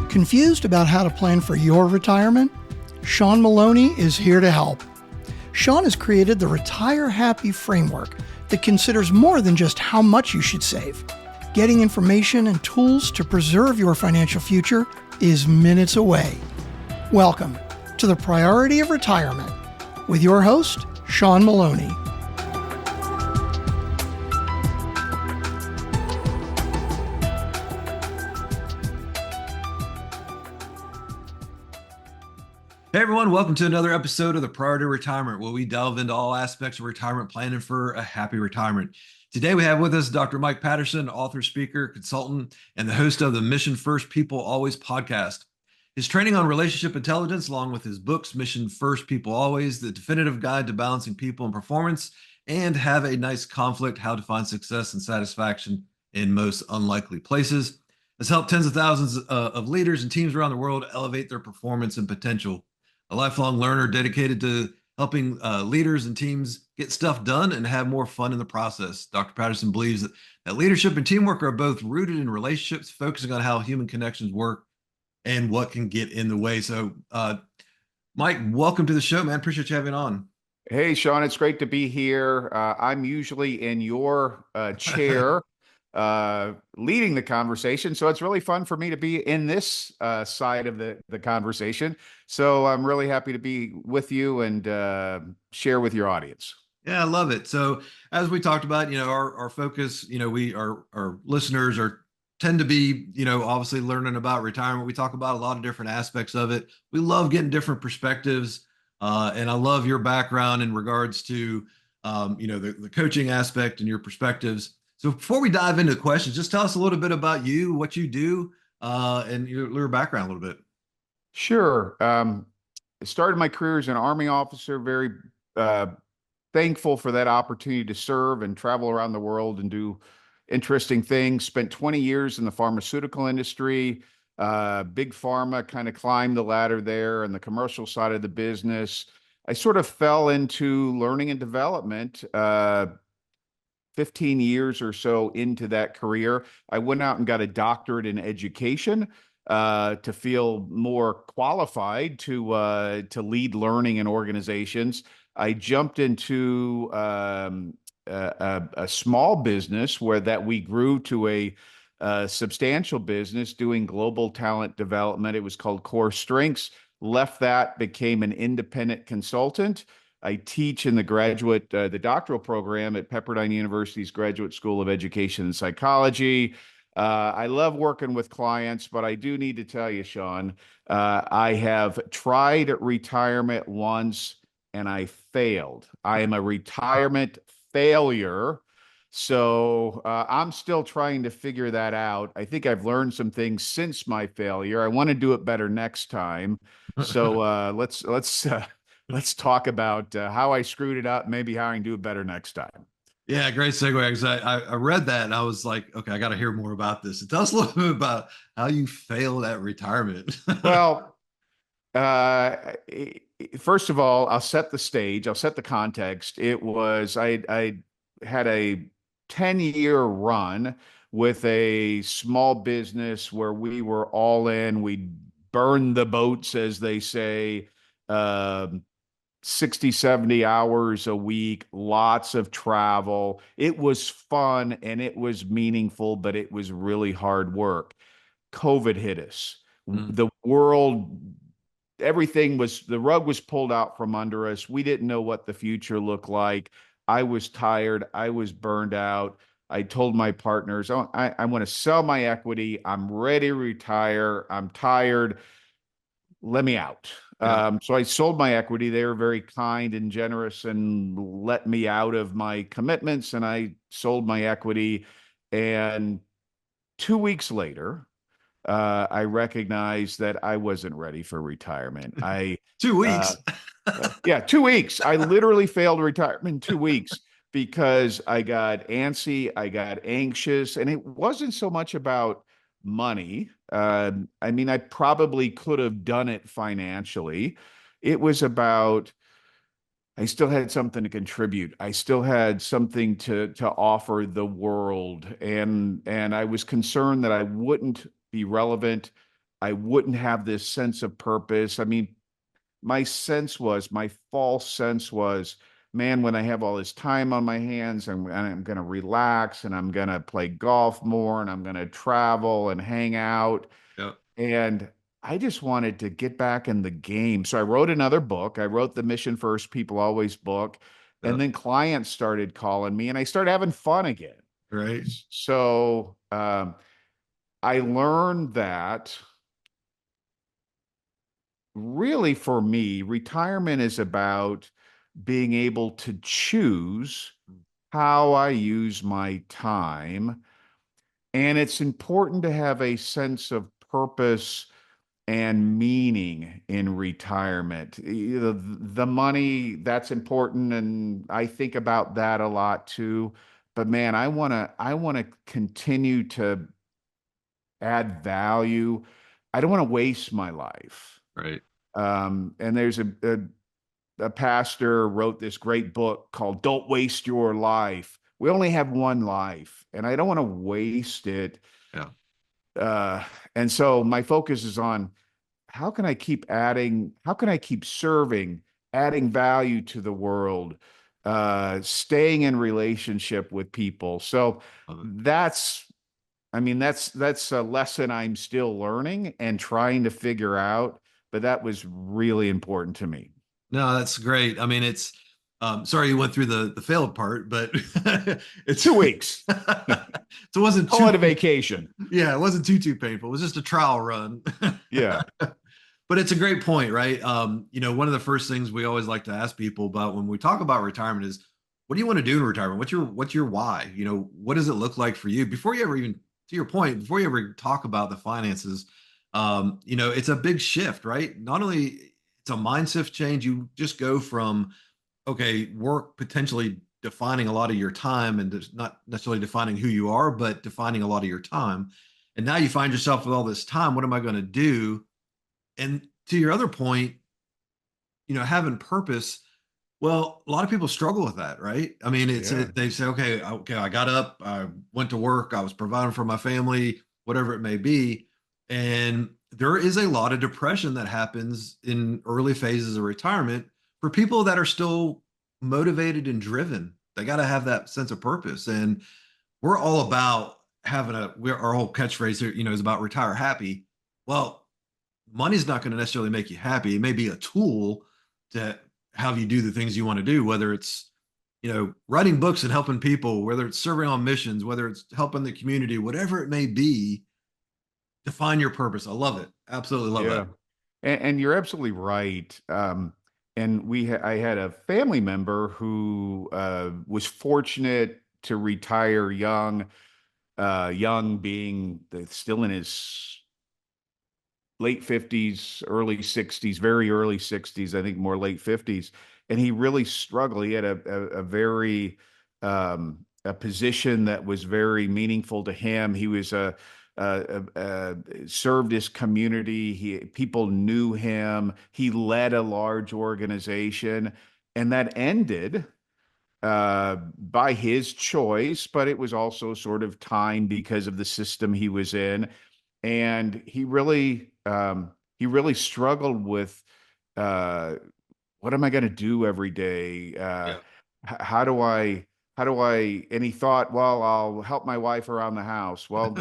Confused about how to plan for your retirement? Shawn Maloney is here to help. Shawn has created the Retire Happy framework that considers more than just how much you should save. Getting information and tools to preserve your financial future is minutes away. Welcome to the Priority of Retirement with your host, Shawn Maloney. Hey everyone, welcome to another episode of the Priority of Retirement, where we delve into all aspects of retirement planning for a happy retirement. Today we have with us Dr. Mike Patterson, author, speaker, consultant, and the host of the Mission First People Always podcast. His training on relationship intelligence, along with his books, Mission First People Always, The Definitive Guide to Balancing People and Performance, and Have a Nice Conflict, How to Find Success and Satisfaction in Most Unlikely Places, has helped tens of thousands of leaders and teams around the world elevate their performance and potential. A lifelong learner dedicated to helping leaders and teams get stuff done and have more fun in the process. Dr. Patterson believes that leadership and teamwork are both rooted in relationships, focusing on how human connections work and what can get in the way. So, Mike, welcome to the show, man. Appreciate you having on. Hey, Shawn, it's great to be here. I'm usually in your chair leading the conversation, so it's really fun for me to be in this side of the conversation. So I'm really happy to be with you and share with your audience. Yeah, I love it. So as we talked about, our focus, our listeners tend to be, obviously learning about retirement. We talk about a lot of different aspects of it. We love getting different perspectives. And I love your background in regards to, the coaching aspect and your perspectives. So before we dive into the questions, just tell us a little bit about you, what you do, and your background a little bit. Sure. I started my career as an Army officer, very thankful for that opportunity to serve and travel around the world and do interesting things. Spent 20 years in the pharmaceutical industry, big pharma, kind of climbed the ladder there, and the commercial side of the business. I sort of fell into learning and development 15 years or so into that career. I went out and got a doctorate in education to feel more qualified to lead learning in organizations. I jumped into a small business that we grew to a substantial business doing global talent development. It was called Core Strengths. Left that, became an independent consultant. I teach in the doctoral program at Pepperdine University's Graduate School of Education and Psychology. I love working with clients, but I do need to tell you, Shawn, I have tried retirement once and I failed. I am a retirement failure. So I'm still trying to figure that out. I think I've learned some things since my failure. I want to do it better next time. So let's talk about how I screwed it up, maybe how I can do it better next time. Yeah, great segue. Because I read that and I was like, okay, I got to hear more about this. Tell us a little bit about how you failed at retirement. Well, first of all, I'll set the stage. I'll set the context. It was I had a 10-year run with a small business where we were all in. We burned the boats, as they say. 60, 70 hours a week, lots of travel. It was fun and it was meaningful, but it was really hard work. COVID hit us. The world, the rug was pulled out from under us. We didn't know what the future looked like. I was tired. I was burned out. I told my partners, I want to sell my equity. I'm ready to retire. I'm tired. Let me out. Yeah. So I sold my equity. They were very kind and generous and let me out of my commitments, and I sold my equity. And 2 weeks later, I recognized that I wasn't ready for retirement. 2 weeks. Yeah, 2 weeks. I literally failed retirement in 2 weeks because I got antsy, I got anxious, and it wasn't so much about money. I probably could have done it financially. It was about, I still had something to contribute. I still had something to offer the world. And I was concerned that I wouldn't be relevant I wouldn't have this sense of purpose. I mean, my false sense was, man, when I have all this time on my hands, I'm going to relax and I'm going to play golf more and I'm going to travel and hang out. Yeah. And I just wanted to get back in the game. So I wrote another book. I wrote the Mission First People Always book. Yeah. And then clients started calling me and I started having fun again. Right. So I learned that really for me, retirement is about being able to choose how I use my time. And it's important to have a sense of purpose and meaning in retirement. The money, that's important. And I think about that a lot too. But man, I want to continue to add value. I don't want to waste my life. Right. And there's a pastor wrote this great book called Don't Waste Your Life. We only have one life, and I don't want to waste it. Yeah. Uh, and so my focus is on how can I keep serving, adding value to the world, staying in relationship with people. So Love it. that's, I mean, that's a lesson I'm still learning and trying to figure out, but that was really important to me. No, that's great. I mean, it's sorry you went through the failed part, but it's 2 weeks. so it wasn't Call too it a vacation. yeah, it wasn't too painful. It was just a trial run. Yeah. But it's a great point, right? One of the first things we always like to ask people about when we talk about retirement is, what do you want to do in retirement? What's your why? What does it look like for you? Before you ever even, to your point, before you ever talk about the finances, it's a big shift, right? Not only it's a mindset change, you just go from, okay, work potentially defining a lot of your time and just not necessarily defining who you are, but defining a lot of your time. And now you find yourself with all this time. What am I going to do? And to your other point, having purpose. Well, a lot of people struggle with that, right? I mean, Yeah. they say, okay, I got up, I went to work, I was providing for my family, whatever it may be. And there is a lot of depression that happens in early phases of retirement for people that are still motivated and driven. They got to have that sense of purpose. And we're all about our whole catchphrase here, is about retire happy. Well, money's not going to necessarily make you happy. It may be a tool to have you do the things you want to do, whether it's, writing books and helping people, whether it's serving on missions, whether it's helping the community, whatever it may be, define your purpose. I love it. Absolutely love Yeah. that. And you're absolutely right. And I had a family member who was fortunate to retire young, young being still in his late 50s, early 60s, very early 60s, I think more late 50s. And he really struggled. He had a very, a position that was very meaningful to him. He was served his community. People knew him. He led a large organization, and that ended by his choice, but it was also sort of time because of the system he was in. And he really struggled with uh, what am I going to do every day? Yeah. How do and he thought, well, I'll help my wife around the house. Well,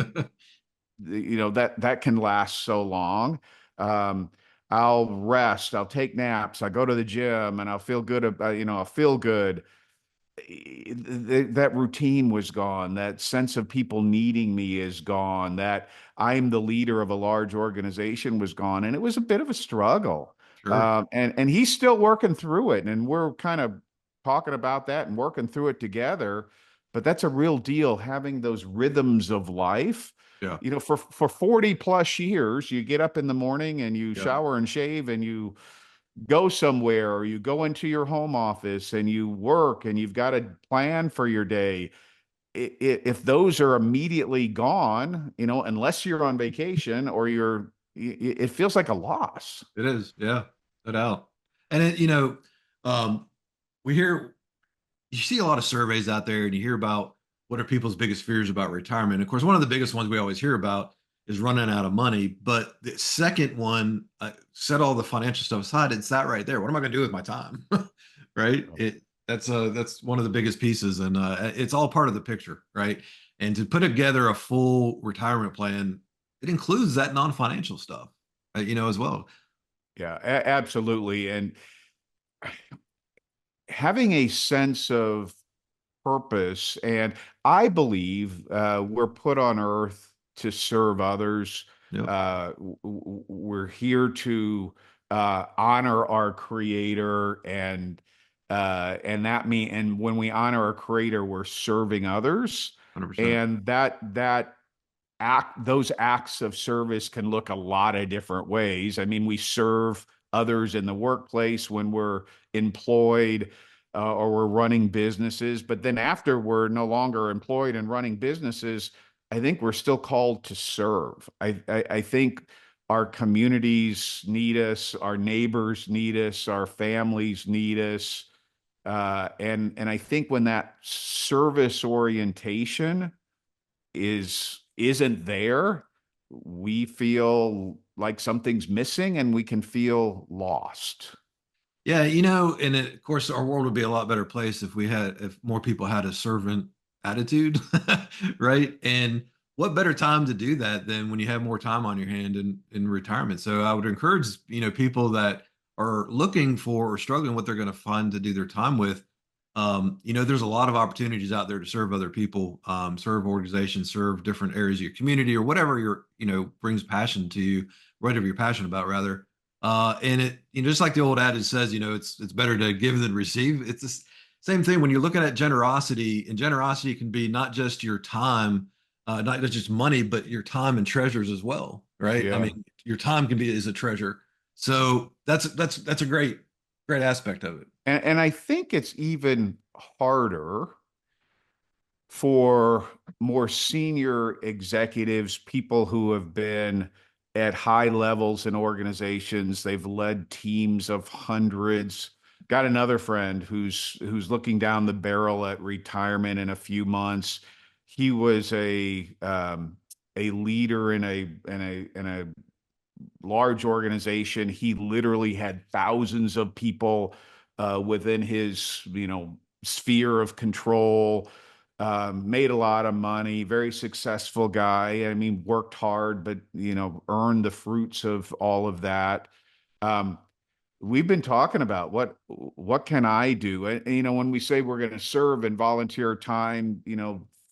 that can last so long. Um, I'll rest, I'll take naps, I go to the gym and I'll feel good about, I'll feel good. That routine was gone. That sense of people needing me is gone. That I'm the leader of a large organization was gone. And it was a bit of a struggle. Sure. And he's still working through it. And we're kind of talking about that and working through it together. But that's a real deal, having those rhythms of life. Yeah. For 40 plus years, you get up in the morning and you Yeah. shower and shave and you go somewhere, or you go into your home office and you work and you've got a plan for your day. If those are immediately gone, unless you're on vacation or it feels like a loss. It is. Yeah. No doubt. And um, you see a lot of surveys out there and you hear about what are people's biggest fears about retirement. Of course, one of the biggest ones we always hear about is running out of money. But the second one, set all the financial stuff aside. It's that right there. What am I going to do with my time? Right? That's one of the biggest pieces, and it's all part of the picture, right? And to put together a full retirement plan, it includes that non-financial stuff, as well. Yeah, absolutely. And having a sense of purpose, and I believe we're put on earth to serve others. Yep, We're here to honor our creator, and when we honor our creator, we're serving others. 100%. And those acts of service can look a lot of different ways. I mean, we serve others in the workplace when we're employed, or we're running businesses, but then after we're no longer employed and running businesses, I think we're still called to serve. I think our communities need us, our neighbors need us, our families need us. And I think when that service orientation isn't there, we feel like something's missing and we can feel lost. Yeah, and of course, our world would be a lot better place if more people had a servant attitude, right? And what better time to do that than when you have more time on your hand in retirement? So I would encourage, people that are looking for or struggling what they're going to find to do their time with. There's a lot of opportunities out there to serve other people, serve organizations, serve different areas of your community, or whatever brings passion to you, whatever you're passionate about, rather. And it, just like the old adage says, it's better to give than receive. It's the same thing when you're looking at generosity, and generosity can be not just your time, not just money, but your time and treasures as well, right? I Yeah. mean, your time is a treasure. So that's a great aspect of it. And I think it's even harder for more senior executives, people who have been at high levels in organizations. They've led teams of hundreds. Got another friend who's looking down the barrel at retirement in a few months. He was a leader in a large organization. He literally had thousands of people within his, sphere of control. Made a lot of money, very successful guy. I mean, worked hard, but earned the fruits of all of that. Um, we've been talking about what can I do? And, when we say we're going to serve and volunteer time,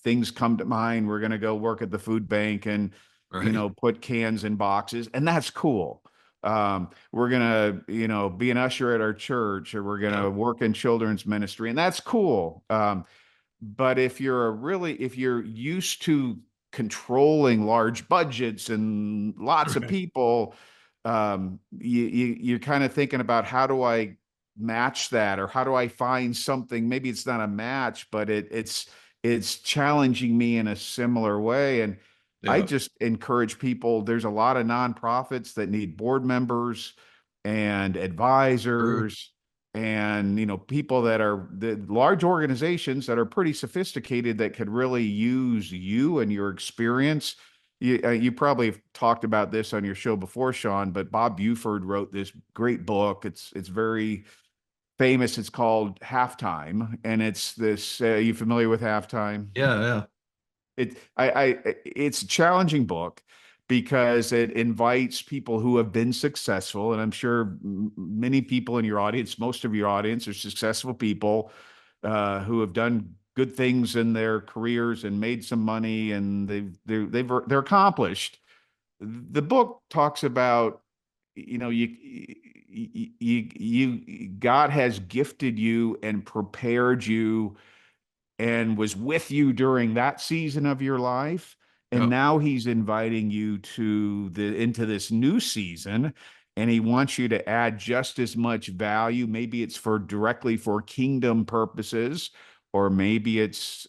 things come to mind. We're going to go work at the food bank and Right. put cans in boxes, and that's cool. We're gonna, be an usher at our church, or we're Yeah. gonna work in children's ministry, and that's cool. But if you're used to controlling large budgets and lots of Right. people, you're kind of thinking about, how do I match that, or how do I find something? Maybe it's not a match, but it's challenging me in a similar way. And I Yeah. just encourage people. There's a lot of nonprofits that need board members and True. advisors, and people that are the large organizations that are pretty sophisticated, that could really use you and your experience. You probably have talked about this on your show before, Shawn, but Bob Buford wrote this great book. It's very famous. It's called Halftime, and it's this. Are you familiar with Halftime? Yeah. Yeah. It's a challenging book because it invites people who have been successful, and I'm sure many people in your audience, most of your audience, are successful people who have done good things in their careers and made some money, and they're accomplished. The book talks about, God has gifted you and prepared you and was with you during that season of your life. And Yep. now he's inviting you into this new season, and he wants you to add just as much value. Maybe it's directly for kingdom purposes, or maybe it's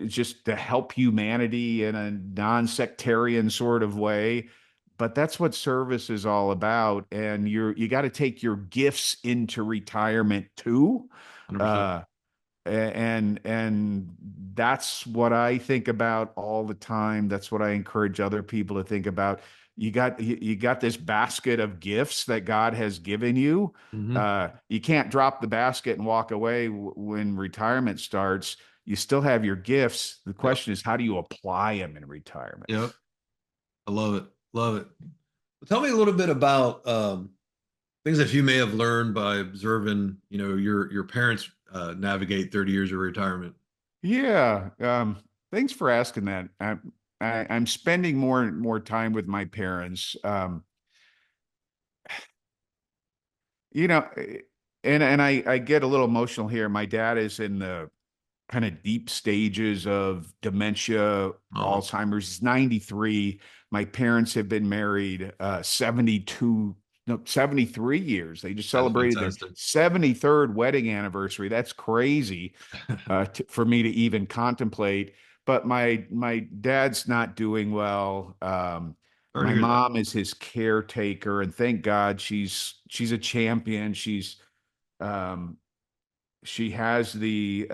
just to help humanity in a non-sectarian sort of way. But that's what service is all about. And you got to take your gifts into retirement too. 100%. Uh, And that's what I think about all the time. That's what I encourage other people to think about. You got this basket of gifts that God has given you. Hmm. You can't drop the basket and walk away when retirement starts. You still have your gifts. The Yep. question is, how do you apply them in retirement? Yep. I love it. Love it. Tell me a little bit about things that you may have learned by observing, your parents navigate 30 years of retirement. Yeah. Thanks for asking that. I'm spending more time with my parents. You know, and I get a little emotional here. My dad is in the kind of deep stages of dementia, Oh, Alzheimer's. He's 93. My parents have been married 72, no, 73 years. They just that's celebrated their fantastic. 73rd wedding anniversary. That's crazy for me to even contemplate. But my dad's not doing well. Sorry to My hear that. mom is his caretaker, and thank God she's a champion. Um, she has the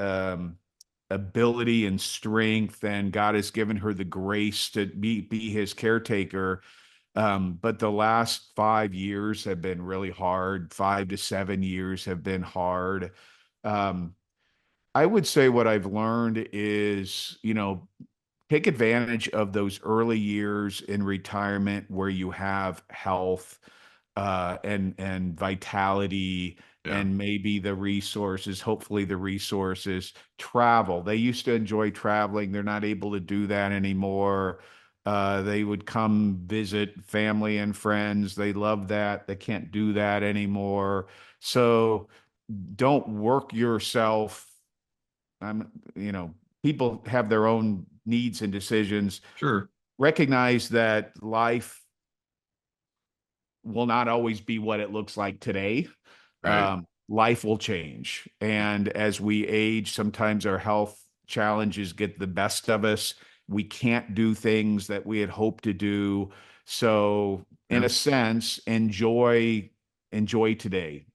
ability and strength, and God has given her the grace to be his caretaker. But the last 5 years have been really hard. 5 to 7 years have been hard. Um, I would say what I've learned is, take advantage of those early years in retirement where you have health and vitality Yeah. and maybe the resources, hopefully the resources, travel. They used to enjoy traveling. They're not able to do that anymore. They would come visit family and friends. They love that. They can't do that anymore. So don't work yourself. I'm, you know, People have their own needs and decisions. Sure. Recognize that life will not always be what it looks like today. Right. Life will change. And as we age, sometimes our health challenges get the best of us. We can't do things that we had hoped to do. So, in Yeah. a sense, enjoy today.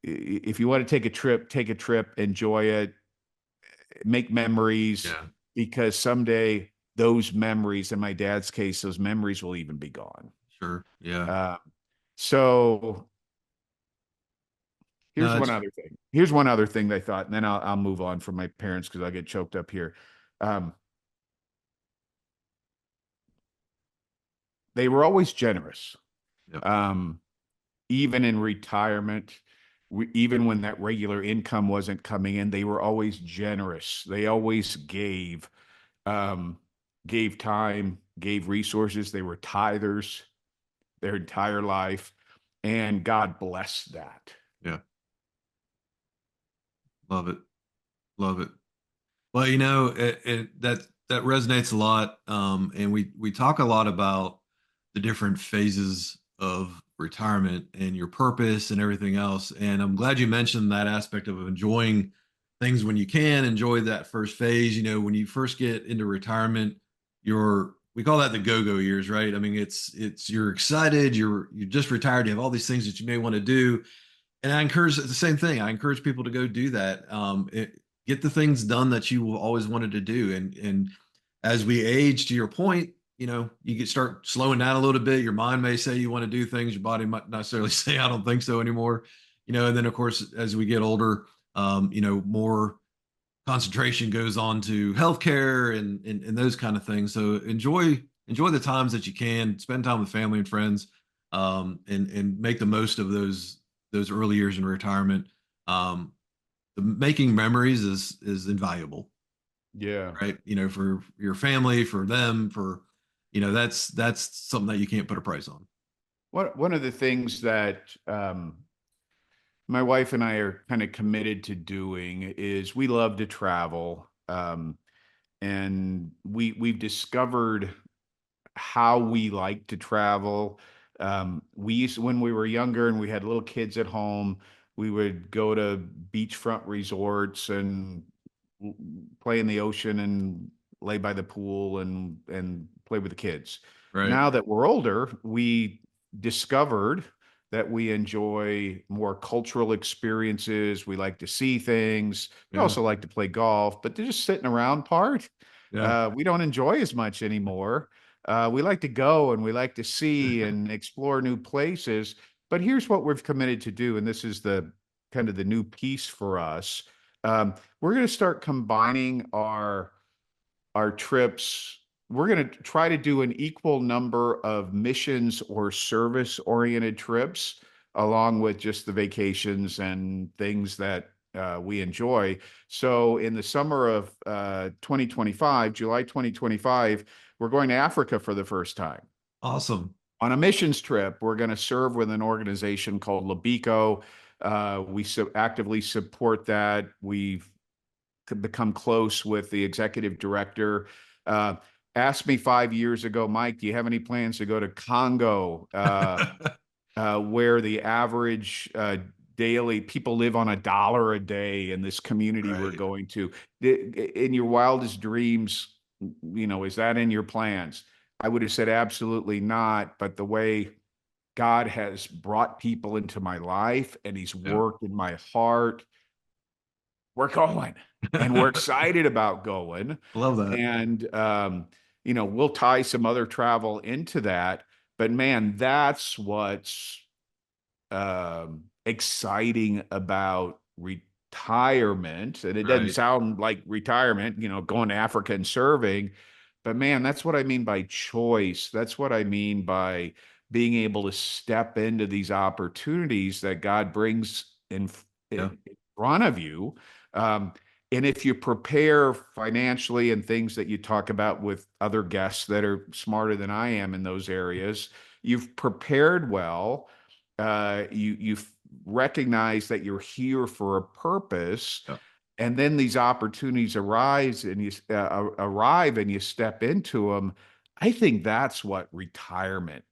If you want to take a trip, enjoy it, make memories, Yeah. because someday those memories, in my dad's case, those memories will even be gone. Sure. Yeah. Uh, so No, here's one that's other thing. Here's one other thing they thought, and then I'll move on from my parents because I'll get choked up here. Um, they were always generous, yep. um, even in retirement. Even when that regular income wasn't coming in, they were always generous. They always um, gave time, gave resources. They were tithers their entire life, and God blessed that. Yeah. Love it. Love it. Well, that resonates a lot, and we talk a lot about the different phases of retirement and your purpose and everything else. And I'm glad you mentioned that aspect of enjoying things when you can. Enjoy that first phase. When you first get into retirement, we call that the go-go years, right? I mean, it's you're excited, you're just retired, you have all these things that you may want to do, and I encourage the same thing. I encourage people to go do that. Get the things done that you always wanted to do. And as we age, to your point, you get start slowing down a little bit. Your mind may say you want to do things. Your body might not necessarily say, I don't think so anymore. And then of course, as we get older, more concentration goes on to healthcare and those kind of things. So enjoy the times that you can spend time with family and friends, and make the most of those early years in retirement. Um, the making memories is invaluable, Yeah. right? For your family, for them, that's something that you can't put a price on. One of the things that my wife and I are kind of committed to doing is we love to travel, and we've discovered how we like to travel. We used when we were younger and we had little kids at home, we would go to beachfront resorts and play in the ocean and lay by the pool and play with the kids. Right. Now that we're older, we discovered that we enjoy more cultural experiences. We like to see things. We Yeah. also like to play golf, but the just sitting around part, Yeah. we don't enjoy as much anymore. We like to go and we like to see and explore new places. But here's what we've committed to do, and this is the kind of the new piece for us. We're going to start combining our trips. We're going to try to do an equal number of missions or service oriented trips, along with just the vacations and things that we enjoy. So in the summer of 2025, July 2025, we're going to Africa for the first time. Awesome. On a missions trip, we're going to serve with an organization called Labico. We actively support that. We've become close with the executive director. Uh, Asked me 5 years ago, Mike, do you have any plans to go to Congo, where the average daily people live on $1 a day in this community we're Right. going to? In your wildest dreams, is that in your plans? I would have said absolutely not. But the way God has brought people into my life and He's Yeah. worked in my heart, we're going and we're excited about going. Love that. And, we'll tie some other travel into that. But man, that's what's exciting about retirement. And it doesn't Right. sound like retirement, going to Africa and serving. But man, that's what I mean by choice. That's what I mean by being able to step into these opportunities that God brings Yeah. in front of you. Um, and if you prepare financially and things that you talk about with other guests that are smarter than I am in those areas, you've prepared well. You recognize that you're here for a purpose, Yeah. and then these opportunities arise and you arrive and you step into them. I think that's what retirement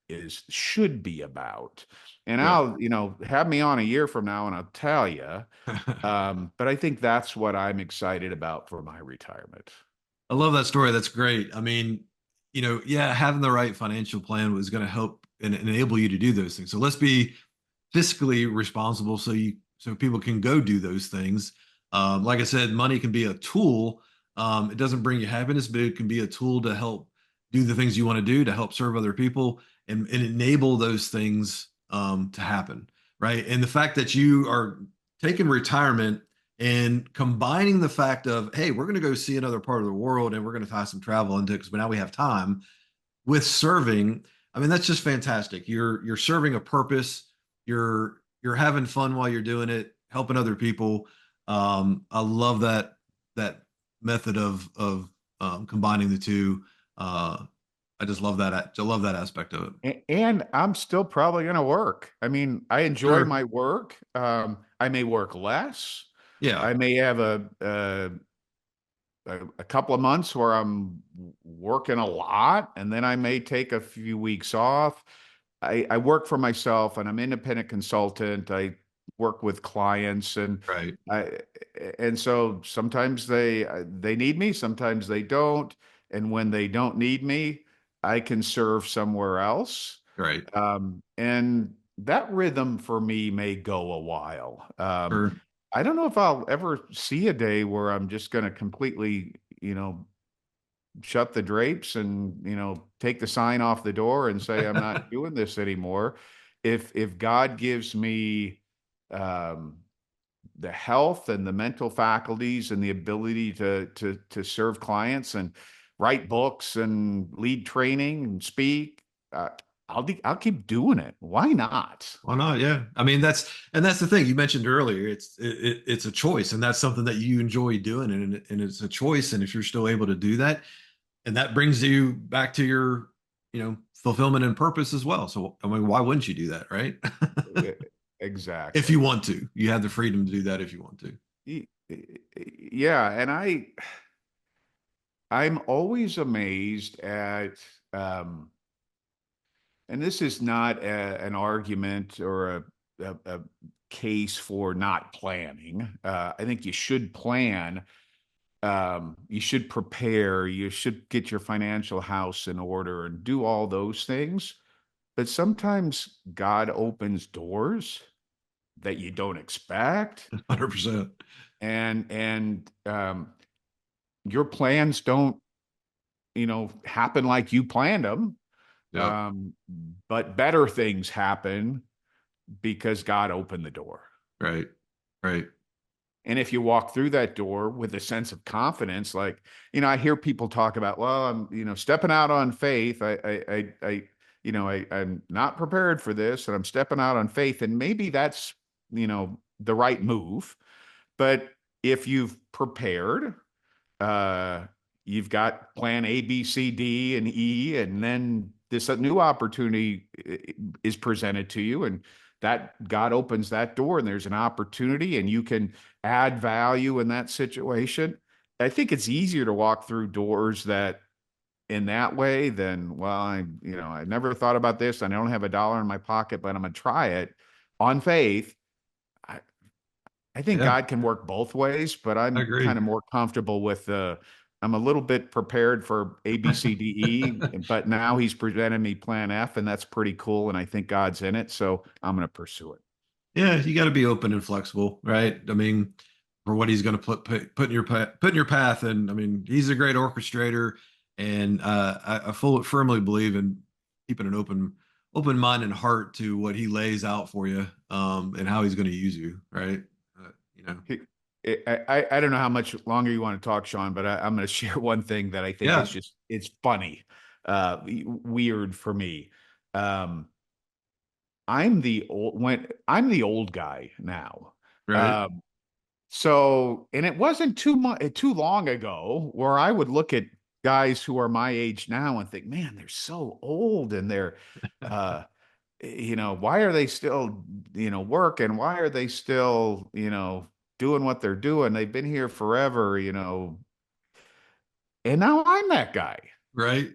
should be about. And Yeah. I'll, have me on a year from now and I'll tell you. But I think that's what I'm excited about for my retirement. I love that story. That's great. I mean, yeah, having the right financial plan was going to help and enable you to do those things. So let's be fiscally responsible so people can go do those things. Like I said, money can be a tool. It doesn't bring you happiness, but it can be a tool to help do the things you want to do to help serve other people and enable those things to happen. Right. And the fact that you are taking retirement and combining the fact of, hey, we're going to go see another part of the world and we're going to tie some travel into it because now we have time with serving. I mean, that's just fantastic. You're serving a purpose. You're having fun while you're doing it, helping other people. I love that method of combining the two. I just love that. I love that aspect of it. And I'm still probably going to work. I mean, I enjoy Sure. my work. I may work less. Yeah. I may have a couple of months where I'm working a lot, and then I may take a few weeks off. I work for myself, and I'm independent consultant. I work with clients, and Right. I and so sometimes they need me, sometimes they don't, and when they don't need me, I can serve somewhere else. Right. And that rhythm for me may go a while. Sure. I don't know if I'll ever see a day where I'm just going to completely, shut the drapes and, take the sign off the door and say I'm not doing this anymore. If God gives me um, the health and the mental faculties and the ability to serve clients and write books and lead training and speak, I'll keep doing it. Why not? Why not? Yeah. I mean, that's the thing you mentioned earlier. It's a choice, and that's something that you enjoy doing, and it's a choice. And if you're still able to do that, and that brings you back to your, fulfillment and purpose as well. So, I mean, why wouldn't you do that, right? E- If you Exactly. want to, you have the freedom to do that if you want to. Yeah, and I'm always amazed at um, and this is not an argument or a case for not planning. I think you should plan. You should prepare. You should get your financial house in order and do all those things. but sometimes God opens doors that you don't expect, 100%. and your plans don't, happen like you planned them. Yep. But better things happen because God opened the door. Right. Right. And if you walk through that door with a sense of confidence, like, I hear people talk about, well, I'm, stepping out on faith. I'm not prepared for this, and I'm stepping out on faith. And maybe that's, the right move. But if you've prepared, uh, you've got plan A, B, C, D, and E, and then this new opportunity is presented to you, and that God opens that door, and there's an opportunity, and you can add value in that situation. I think it's easier to walk through doors that in that way than, well, I never thought about this. I don't have a dollar in my pocket, but I'm going to try it on faith. I think Yeah, God can work both ways, but I I'm agree. kind of more comfortable with I'm a little bit prepared for A, B, C, D, E, but now he's presented me plan F, and that's pretty cool. And I think God's in it. So I'm going to pursue it. Yeah, you got to be open and flexible, right? I mean, for what he's going to put in your put in your path, and I mean, he's a great orchestrator, and I firmly believe in keeping an open mind and heart to what he lays out for you, and how he's going to use you, right? You know, He- I don't know how much longer you want to talk, Sean, but I'm going to share one thing that I think yeah, is it's funny, weird for me. Um, I'm the old guy now. right, Um, So, and it wasn't too long ago where I would look at guys who are my age now and think, man, they're so old, and they're, uh, why are they still, working? Why are they still, doing what they're doing? They've been here forever, and now I'm that guy. right,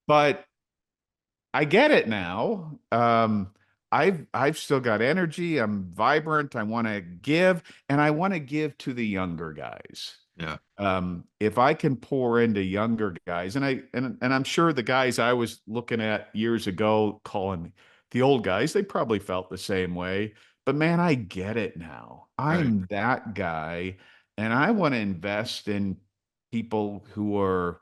But I get it now. I've still got energy. I'm vibrant. I want to give, and I want to give to the younger guys. yeah, If I can pour into younger guys, and I'm sure the guys I was looking at years ago, calling the old guys, they probably felt the same way. But man, I get it now. right, I'm that guy, and I want to invest in people who are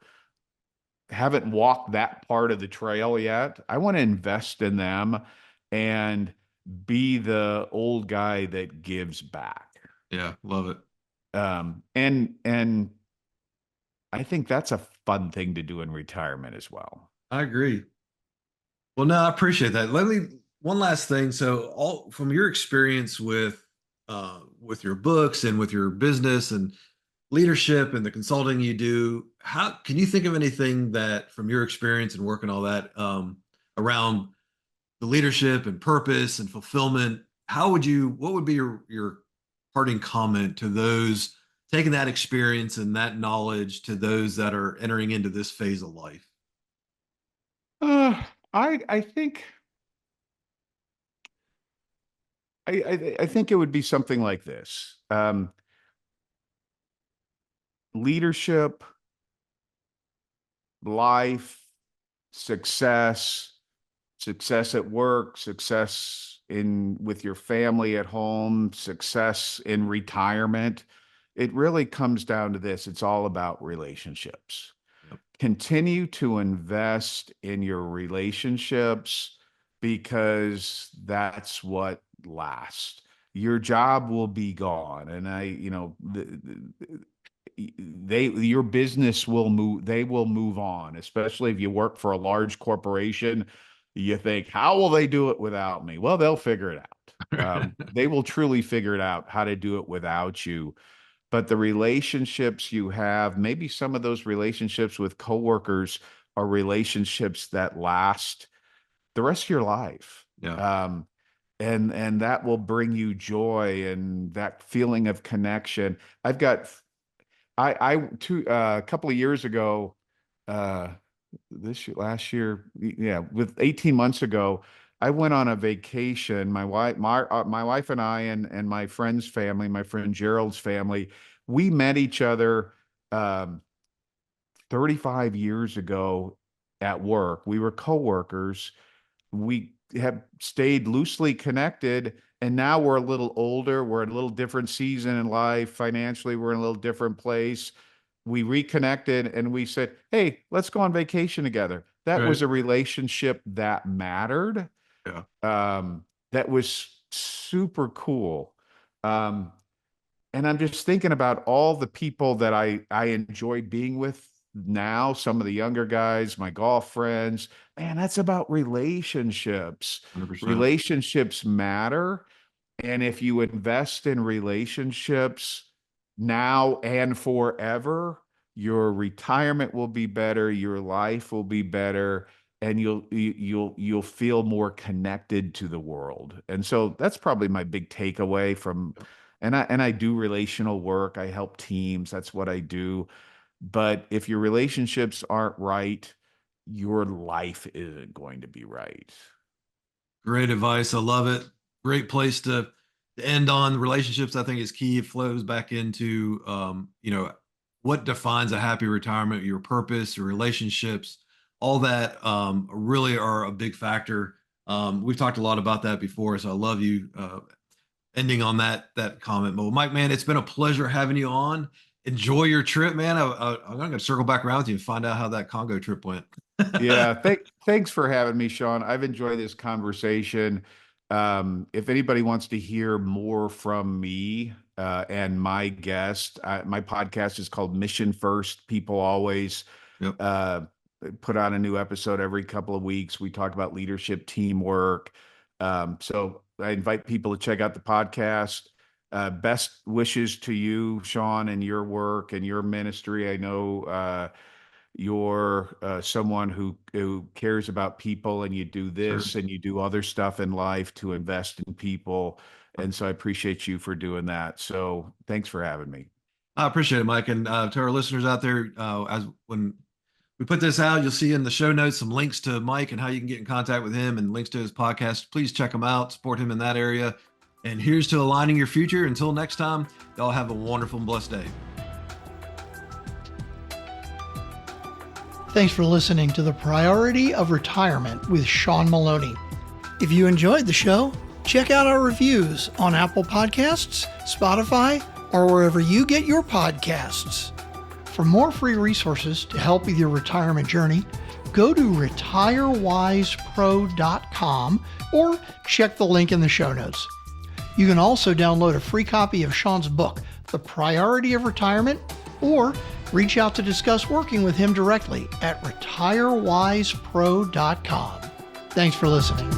haven't walked that part of the trail yet. I want to invest in them and be the old guy that gives back. yeah, love it. And I think that's a fun thing to do in retirement as well. I agree. Well, no, I appreciate that. Let me one last thing. So, all from your experience with your books and with your business and leadership and the consulting you do, how can you think of anything that from your experience and working all that around the leadership and purpose and fulfillment? What would be your parting comment to those taking that experience and that knowledge to those that are entering into this phase of life? Uh, I think I think it would be something like this. Leadership, life, success, success at work, success in with your family at home, success in retirement. It really comes down to this. It's all about relationships. Yep. Continue to invest in your relationships because that's what lasts. Your job will be gone, and your business will move, they will move on, especially if you work for a large corporation. You think, how will they do it without me? Well, they'll figure it out. They will truly figure it out how to do it without you. But the relationships you have, maybe some of those relationships with coworkers are relationships that last the rest of your life. Yeah. And that will bring you joy and that feeling of connection. I've got a couple of years ago, uh, this year, last year, yeah, with 18 months ago, I went on a vacation. My wife and I and my friend's family, my friend Gerald's family, we met each other um, 35 years ago at work. We were coworkers. we have stayed loosely connected, and now we're a little older. We're in a little different season in life. Financially, we're in a little different place. We reconnected and we said, hey, let's go on vacation together. That Right. was a relationship that mattered. Yeah. That was super cool. And I'm just thinking about all the people that I enjoy being with now, some of the younger guys, my golf friends. Man, that's about relationships. 100%. Relationships matter. And if you invest in relationships now and forever, your retirement will be better, your life will be better, and you'll feel more connected to the world. And so that's probably my big takeaway from, and I do relational work. I help teams. That's what I do. But if your relationships aren't right, your life isn't going to be right. Great advice. I love it. Great place to end on. Relationships, I think, is key. It flows back into, what defines a happy retirement, your purpose, your relationships, all that really are a big factor. We've talked a lot about that before, so I love you ending on that comment. Well, Mike, man, it's been a pleasure having you on. Enjoy your trip, man. I'm going to circle back around with you and find out how that Congo trip went. Yeah, thanks for having me, Shawn. I've enjoyed this conversation. If anybody wants to hear more from me and my guest, my podcast is called Mission First, People Always. Yep. Put on a new episode every couple of weeks. We talk about leadership, teamwork. So I invite people to check out the podcast. Best wishes to you, Shawn, and your work and your ministry. I know you're someone who cares about people, and you do this Sure. and you do other stuff in life to invest in people. And so I appreciate you for doing that. So thanks for having me. I appreciate it, Mike. And to our listeners out there, as when we put this out, you'll see in the show notes some links to Mike and how you can get in contact with him and links to his podcast. Please check him out, support him in that area. And here's to aligning your future. Until next time, y'all have a wonderful and blessed day. Thanks for listening to The Priority of Retirement with Shawn Maloney. If you enjoyed the show, check out our reviews on Apple Podcasts, Spotify, or wherever you get your podcasts. For more free resources to help with your retirement journey, go to retirewisepro.com or check the link in the show notes. You can also download a free copy of Shawn's book, The Priority of Retirement, or reach out to discuss working with him directly at retirewisepro.com. Thanks for listening.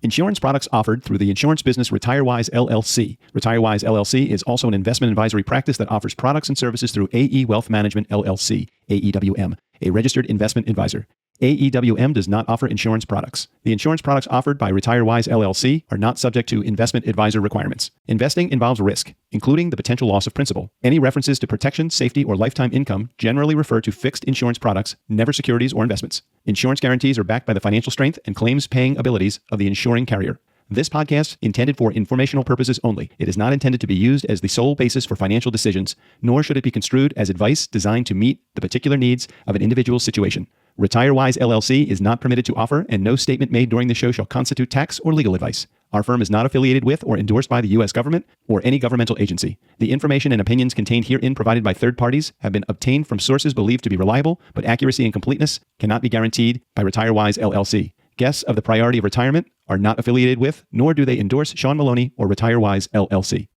Insurance products offered through the insurance business RetireWise LLC. RetireWise LLC is also an investment advisory practice that offers products and services through AE Wealth Management LLC, AEWM, a registered investment advisor. AEWM does not offer insurance products. The insurance products offered by RetireWise LLC are not subject to investment advisor requirements. Investing involves risk, including the potential loss of principal. Any references to protection, safety, or lifetime income generally refer to fixed insurance products, never securities or investments. Insurance guarantees are backed by the financial strength and claims-paying abilities of the insuring carrier. This podcast intended for informational purposes only. It is not intended to be used as the sole basis for financial decisions, nor should it be construed as advice designed to meet the particular needs of an individual's situation. RetireWise LLC is not permitted to offer, and no statement made during the show shall constitute tax or legal advice. Our firm is not affiliated with or endorsed by the U.S. government or any governmental agency. The information and opinions contained herein provided by third parties have been obtained from sources believed to be reliable, but accuracy and completeness cannot be guaranteed by RetireWise LLC. Guests of the Priority of Retirement are not affiliated with, nor do they endorse Shawn Maloney or RetireWise LLC.